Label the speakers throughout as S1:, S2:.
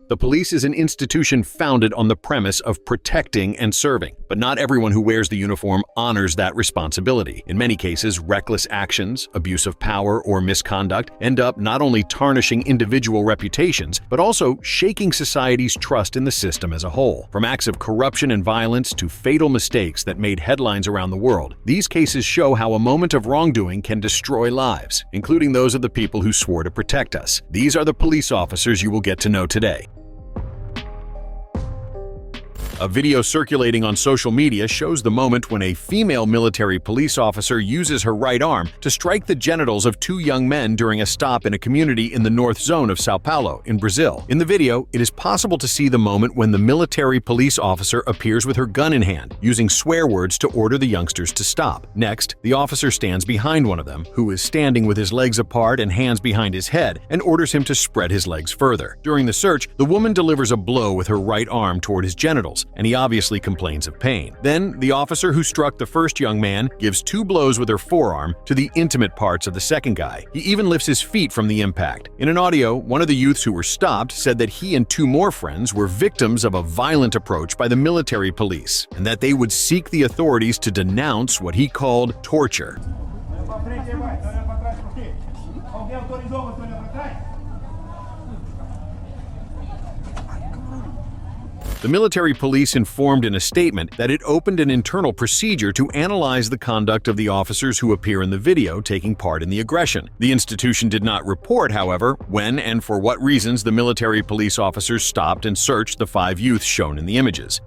S1: The police is an institution founded on the premise of protecting and serving, but not everyone who wears the uniform honors that responsibility. In many cases, reckless actions, abuse of power, or misconduct end up not only tarnishing individual reputations, but also shaking society's trust in the system as a whole. From acts of corruption and violence to fatal mistakes that made headlines around the world, these cases show how a moment of wrongdoing can destroy lives, including those of the people who swore to protect us. These are the police officers you will get to know today. A video circulating on social media shows the moment when a female military police officer uses her right arm to strike the genitals of two young men during a stop in a community in the north zone of São Paulo, in Brazil. In the video, it is possible to see the moment when the military police officer appears with her gun in hand, using swear words to order the youngsters to stop. Next, the officer stands behind one of them, who is standing with his legs apart and hands behind his head, and orders him to spread his legs further. During the search, the woman delivers a blow with her right arm toward his genitals, and he obviously complains of pain. Then, the officer who struck the first young man gives 2 blows with her forearm to the intimate parts of the second guy. He even lifts his feet from the impact. In an audio, one of the youths who were stopped said that he and 2 more friends were victims of a violent approach by the military police, and that they would seek the authorities to denounce what he called torture. The military police informed in a statement that it opened an internal procedure to analyze the conduct of the officers who appear in the video taking part in the aggression. The institution did not report, however, when and for what reasons the military police officers stopped and searched the 5 youths shown in the images.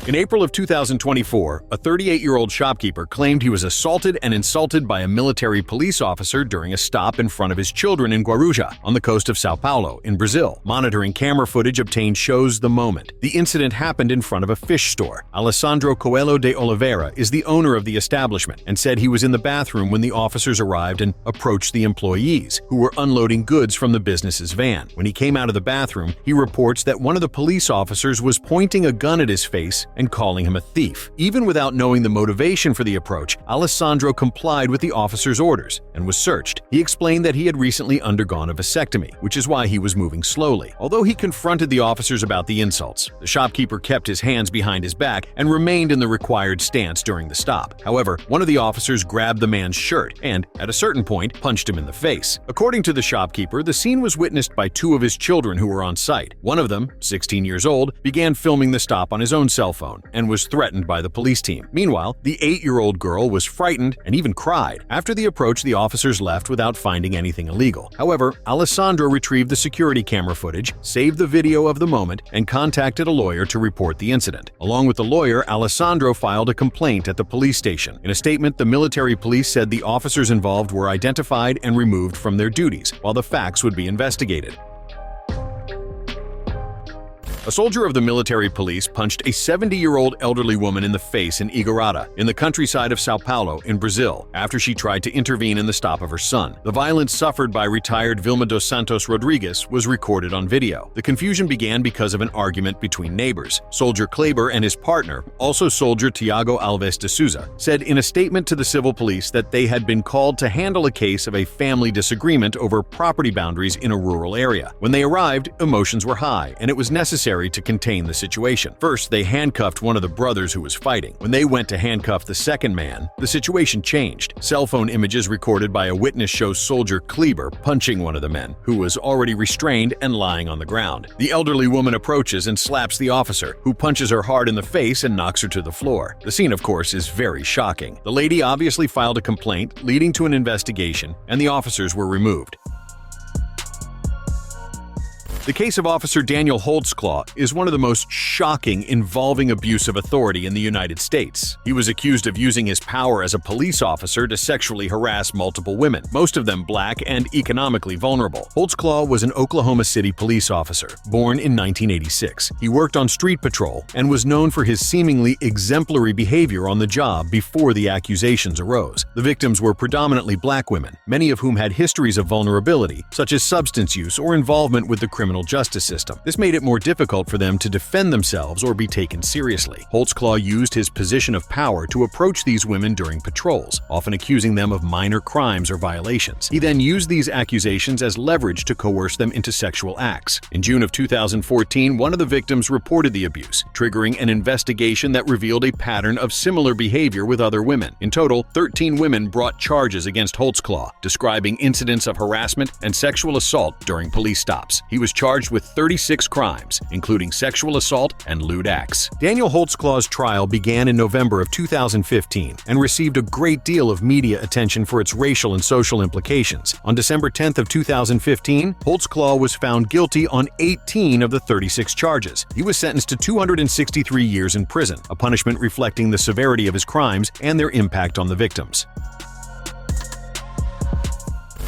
S1: In April of 2024, a 38-year-old shopkeeper claimed he was assaulted and insulted by a military police officer during a stop in front of his children in Guarujá, on the coast of São Paulo, in Brazil. Monitoring camera footage obtained shows the moment. The incident happened in front of a fish store. Alessandro Coelho de Oliveira is the owner of the establishment and said he was in the bathroom when the officers arrived and approached the employees, who were unloading goods from the business's van. When he came out of the bathroom, he reports that one of the police officers was pointing a gun at his face and calling him a thief. Even without knowing the motivation for the approach, Alessandro complied with the officer's orders and was searched. He explained that he had recently undergone a vasectomy, which is why he was moving slowly. Although he confronted the officers about the insults, the shopkeeper kept his hands behind his back and remained in the required stance during the stop. However, one of the officers grabbed the man's shirt and, at a certain point, punched him in the face. According to the shopkeeper, the scene was witnessed by 2 of his children who were on site. One of them, 16 years old, began filming the stop on his own cell phone and was threatened by the police team. Meanwhile, the 8-year-old girl was frightened and even cried. After the approach, the officers left without finding anything illegal. However, Alessandro retrieved the security camera footage, saved the video of the moment, and contacted a lawyer to report the incident. Along with the lawyer, Alessandro filed a complaint at the police station. In a statement, the military police said the officers involved were identified and removed from their duties, while the facts would be investigated. A soldier of the military police punched a 70-year-old elderly woman in the face in Igorata, in the countryside of São Paulo, in Brazil, after she tried to intervene in the stop of her son. The violence suffered by retired Vilma dos Santos Rodrigues was recorded on video. The confusion began because of an argument between neighbors. Soldier Kleber and his partner, also soldier Tiago Alves de Souza, said in a statement to the civil police that they had been called to handle a case of a family disagreement over property boundaries in a rural area. When they arrived, emotions were high, and it was necessary to contain the situation. First, they handcuffed one of the brothers who was fighting. When they went to handcuff the second man, the situation changed. Cell phone images recorded by a witness show soldier Kleber punching one of the men, who was already restrained and lying on the ground. The elderly woman approaches and slaps the officer, who punches her hard in the face and knocks her to the floor. The scene, of course, is very shocking. The lady obviously filed a complaint, leading to an investigation, and the officers were removed. The case of Officer Daniel Holtzclaw is one of the most shocking involving abuse of authority in the United States. He was accused of using his power as a police officer to sexually harass multiple women, most of them black and economically vulnerable. Holtzclaw was an Oklahoma City police officer, born in 1986. He worked on street patrol and was known for his seemingly exemplary behavior on the job before the accusations arose. The victims were predominantly black women, many of whom had histories of vulnerability, such as substance use or involvement with the criminal criminal justice system. This made it more difficult for them to defend themselves or be taken seriously. Holtzclaw used his position of power to approach these women during patrols, often accusing them of minor crimes or violations. He then used these accusations as leverage to coerce them into sexual acts. In June of 2014, one of the victims reported the abuse, triggering an investigation that revealed a pattern of similar behavior with other women. In total, 13 women brought charges against Holtzclaw, describing incidents of harassment and sexual assault during police stops. He was charged with 36 crimes, including sexual assault and lewd acts. Daniel Holtzclaw's trial began in November of 2015 and received a great deal of media attention for its racial and social implications. On December 10th of 2015, Holtzclaw was found guilty on 18 of the 36 charges. He was sentenced to 263 years in prison, a punishment reflecting the severity of his crimes and their impact on the victims.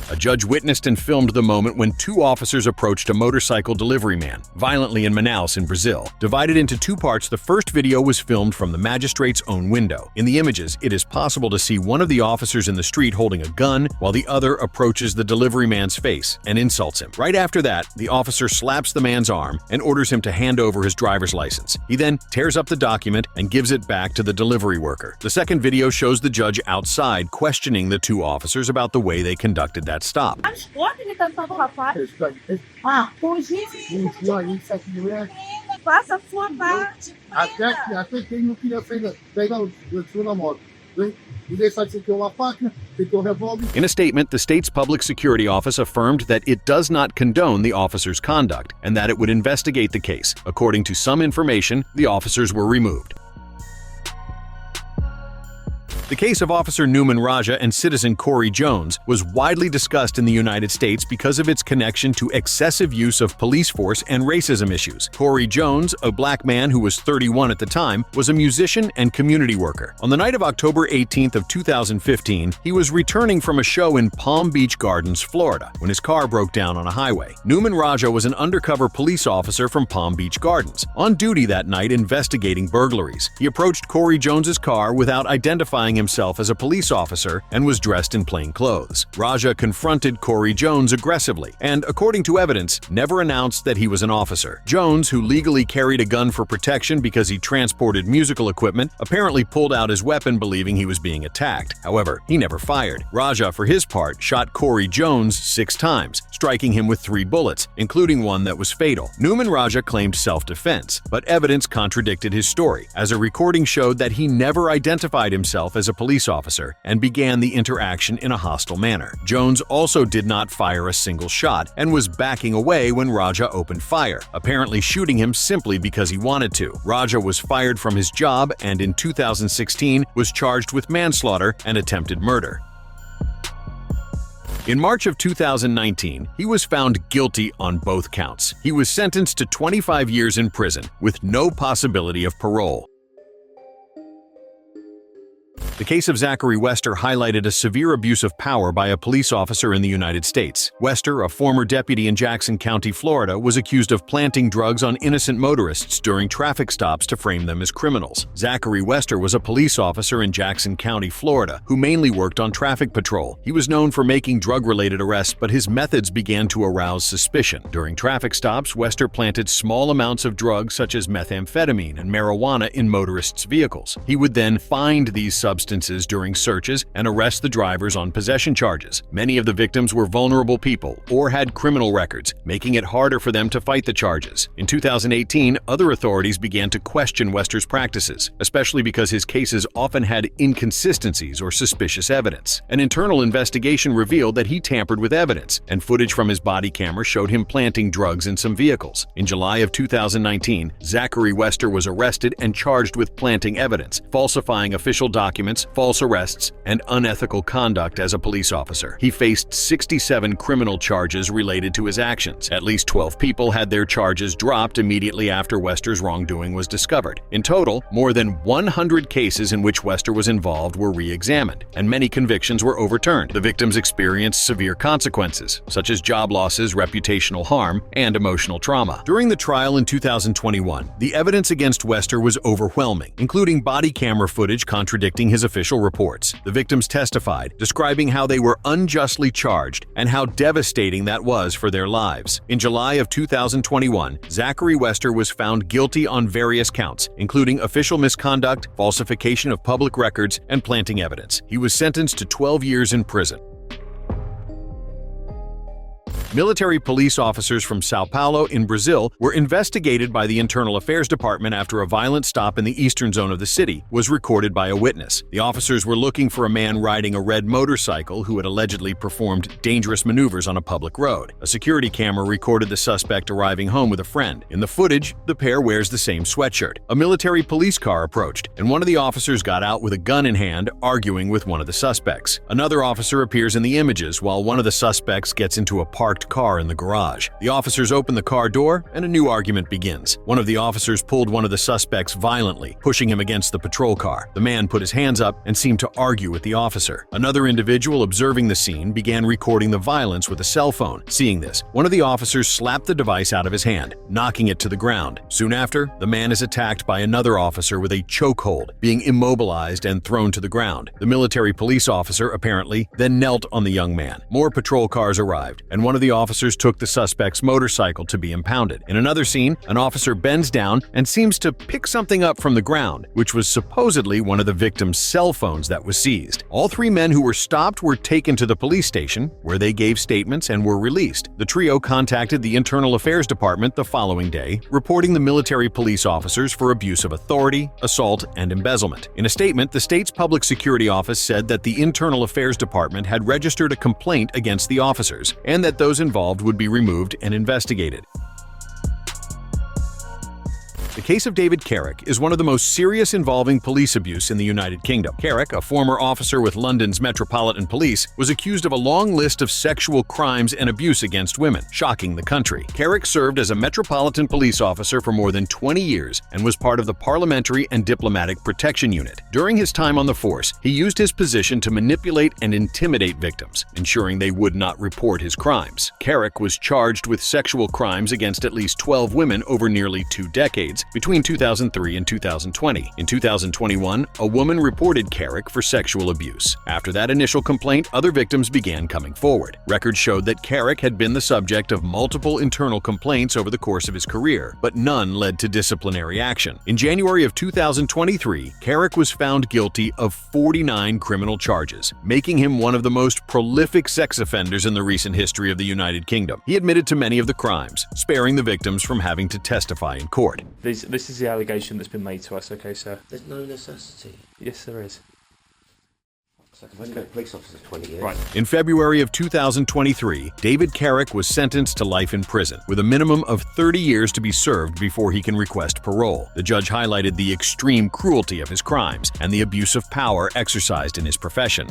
S1: A judge witnessed and filmed the moment when two officers approached a motorcycle delivery man violently in Manaus in Brazil. Divided into two parts, the first video was filmed from the magistrate's own window. In the images, it is possible to see one of the officers in the street holding a gun while the other approaches the delivery man's face and insults him. Right after that, the officer slaps the man's arm and orders him to hand over his driver's license. He then tears up the document and gives it back to the delivery worker. The second video shows the judge outside questioning the two officers about the way they conducted that stop.
S2: Pode me cantar do rapaz? Fugir.
S3: Isso aqui, né?
S2: Faça a sua parte.
S3: Até quem não queria pegar o tio na moto. E deixar de ter uma faca, ter um revólver.
S1: In a statement, the state's public security office affirmed that it does not condone the officers' conduct and that it would investigate the case. According to some information, the officers were removed. The case of Officer Newman Raja and citizen Corey Jones was widely discussed in the United States because of its connection to excessive use of police force and racism issues. Corey Jones, a black man who was 31 at the time, was a musician and community worker. On the night of October 18th of 2015, he was returning from a show in Palm Beach Gardens, Florida, when his car broke down on a highway. Newman Raja was an undercover police officer from Palm Beach Gardens, on duty that night investigating burglaries. He approached Corey Jones's car without identifying himself as a police officer and was dressed in plain clothes. Raja confronted Corey Jones aggressively and, according to evidence, never announced that he was an officer. Jones, who legally carried a gun for protection because he transported musical equipment, apparently pulled out his weapon believing he was being attacked. However, he never fired. Raja, for his part, shot Corey Jones 6 times, striking him with 3 bullets, including one that was fatal. Newman Raja claimed self-defense, but evidence contradicted his story, as a recording showed that he never identified himself as a police officer and began the interaction in a hostile manner. Jones also did not fire a single shot and was backing away when Raja opened fire, apparently shooting him simply because he wanted to. Raja was fired from his job and in 2016 was charged with manslaughter and attempted murder. In March of 2019, he was found guilty on both counts. He was sentenced to 25 years in prison with no possibility of parole. The case of Zachary Wester highlighted a severe abuse of power by a police officer in the United States. Wester, a former deputy in Jackson County, Florida, was accused of planting drugs on innocent motorists during traffic stops to frame them as criminals. Zachary Wester was a police officer in Jackson County, Florida, who mainly worked on traffic patrol. He was known for making drug-related arrests, but his methods began to arouse suspicion. During traffic stops, Wester planted small amounts of drugs such as methamphetamine and marijuana in motorists' vehicles. He would then find these substances during searches and arrest the drivers on possession charges. Many of the victims were vulnerable people or had criminal records, making it harder for them to fight the charges. In 2018, other authorities began to question Wester's practices, especially because his cases often had inconsistencies or suspicious evidence. An internal investigation revealed that he tampered with evidence, and footage from his body camera showed him planting drugs in some vehicles. In July of 2019, Zachary Wester was arrested and charged with planting evidence, falsifying official documents, false arrests, and unethical conduct as a police officer. He faced 67 criminal charges related to his actions. At least 12 people had their charges dropped immediately after Wester's wrongdoing was discovered. In total, more than 100 cases in which Wester was involved were re-examined, and many convictions were overturned. The victims experienced severe consequences, such as job losses, reputational harm, and emotional trauma. During the trial in 2021, the evidence against Wester was overwhelming, including body camera footage contradicting his his official reports. The victims testified, describing how they were unjustly charged and how devastating that was for their lives. In July of 2021, Zachary Wester was found guilty on various counts, including official misconduct, falsification of public records, and planting evidence. He was sentenced to 12 years in prison. Military police officers from Sao Paulo in Brazil were investigated by the Internal Affairs Department after a violent stop in the eastern zone of the city was recorded by a witness. The officers were looking for a man riding a red motorcycle who had allegedly performed dangerous maneuvers on a public road. A security camera recorded the suspect arriving home with a friend. In the footage, the pair wears the same sweatshirt. A military police car approached, and one of the officers got out with a gun in hand, arguing with one of the suspects. Another officer appears in the images while one of the suspects gets into a parked car in the garage. The officers open the car door and a new argument begins. One of the officers pulled one of the suspects violently, pushing him against the patrol car. The man put his hands up and seemed to argue with the officer. Another individual observing the scene began recording the violence with a cell phone. Seeing this, one of the officers slapped the device out of his hand, knocking it to the ground. Soon after, the man is attacked by another officer with a chokehold, being immobilized and thrown to the ground. The military police officer, apparently, then knelt on the young man. More patrol cars arrived, and one of the officers took the suspect's motorcycle to be impounded. In another scene, an officer bends down and seems to pick something up from the ground, which was supposedly one of the victim's cell phones that was seized. All three men who were stopped were taken to the police station, where they gave statements and were released. The trio contacted the Internal Affairs Department the following day, reporting the military police officers for abuse of authority, assault, and embezzlement. In a statement, the state's public security office said that the Internal Affairs Department had registered a complaint against the officers, and that those involved would be removed and investigated. The case of David Carrick is one of the most serious involving police abuse in the United Kingdom. Carrick, a former officer with London's Metropolitan Police, was accused of a long list of sexual crimes and abuse against women, shocking the country. Carrick served as a Metropolitan Police officer for more than 20 years and was part of the Parliamentary and Diplomatic Protection Unit. During his time on the force, he used his position to manipulate and intimidate victims, ensuring they would not report his crimes. Carrick was charged with sexual crimes against at least 12 women over nearly 2 decades, between 2003 and 2020. In 2021, a woman reported Carrick for sexual abuse. After that initial complaint, other victims began coming forward. Records showed that Carrick had been the subject of multiple internal complaints over the course of his career, but none led to disciplinary action. In January of 2023, Carrick was found guilty of 49 criminal charges, making him one of the most prolific sex offenders in the recent history of the United Kingdom. He admitted to many of the crimes, sparing the victims from having to testify in court.
S4: This is the allegation that's been made to us, okay, sir?
S5: There's no necessity.
S4: Yes, there is.
S5: I've only been a police officer for 20 years.
S4: Right.
S1: In February of 2023, David Carrick was sentenced to life in prison, with a minimum of 30 years to be served before he can request parole. The judge highlighted the extreme cruelty of his crimes and the abuse of power exercised in his profession.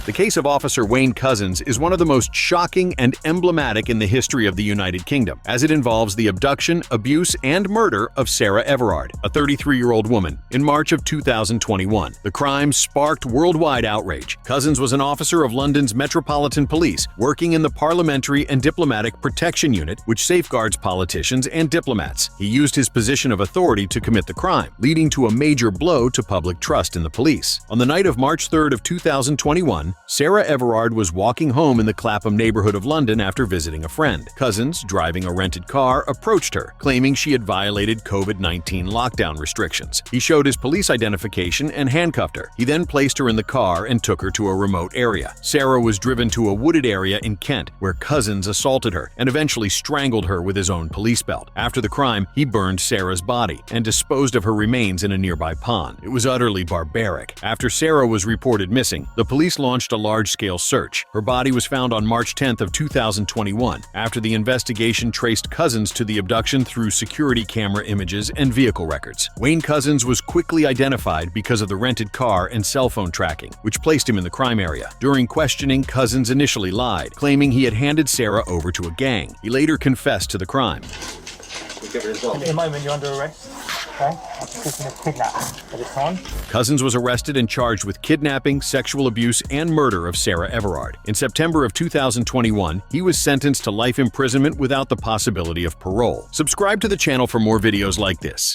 S1: The case of Officer Wayne Couzens is one of the most shocking and emblematic in the history of the United Kingdom, as it involves the abduction, abuse, and murder of Sarah Everard, a 33-year-old woman, in March of 2021. The crime sparked worldwide outrage. Couzens was an officer of London's Metropolitan Police, working in the Parliamentary and Diplomatic Protection Unit, which safeguards politicians and diplomats. He used his position of authority to commit the crime, leading to a major blow to public trust in the police. On the night of March 3rd of 2021, Sarah Everard was walking home in the Clapham neighborhood of London after visiting a friend. Couzens, driving a rented car, approached her, claiming she had violated COVID-19 lockdown restrictions. He showed his police identification and handcuffed her. He then placed her in the car and took her to a remote area. Sarah was driven to a wooded area in Kent, where Couzens assaulted her and eventually strangled her with his own police belt. After the crime, he burned Sarah's body and disposed of her remains in a nearby pond. It was utterly barbaric. After Sarah was reported missing, the police launched a large-scale search. Her body was found on March 10th of 2021, after the investigation traced Couzens to the abduction through security camera images and vehicle records. Wayne Couzens was quickly identified because of the rented car and cell phone tracking, which placed him in the crime area. During questioning, Couzens initially lied, claiming he had handed Sarah over to a gang. He later confessed to the crime.
S6: At the moment, you're under arrest. Okay? I'm speaking of kidnapping at this time.
S1: Couzens was arrested and charged with kidnapping, sexual abuse, and murder of Sarah Everard. In September of 2021, he was sentenced to life imprisonment without the possibility of parole. Subscribe to the channel for more videos like this.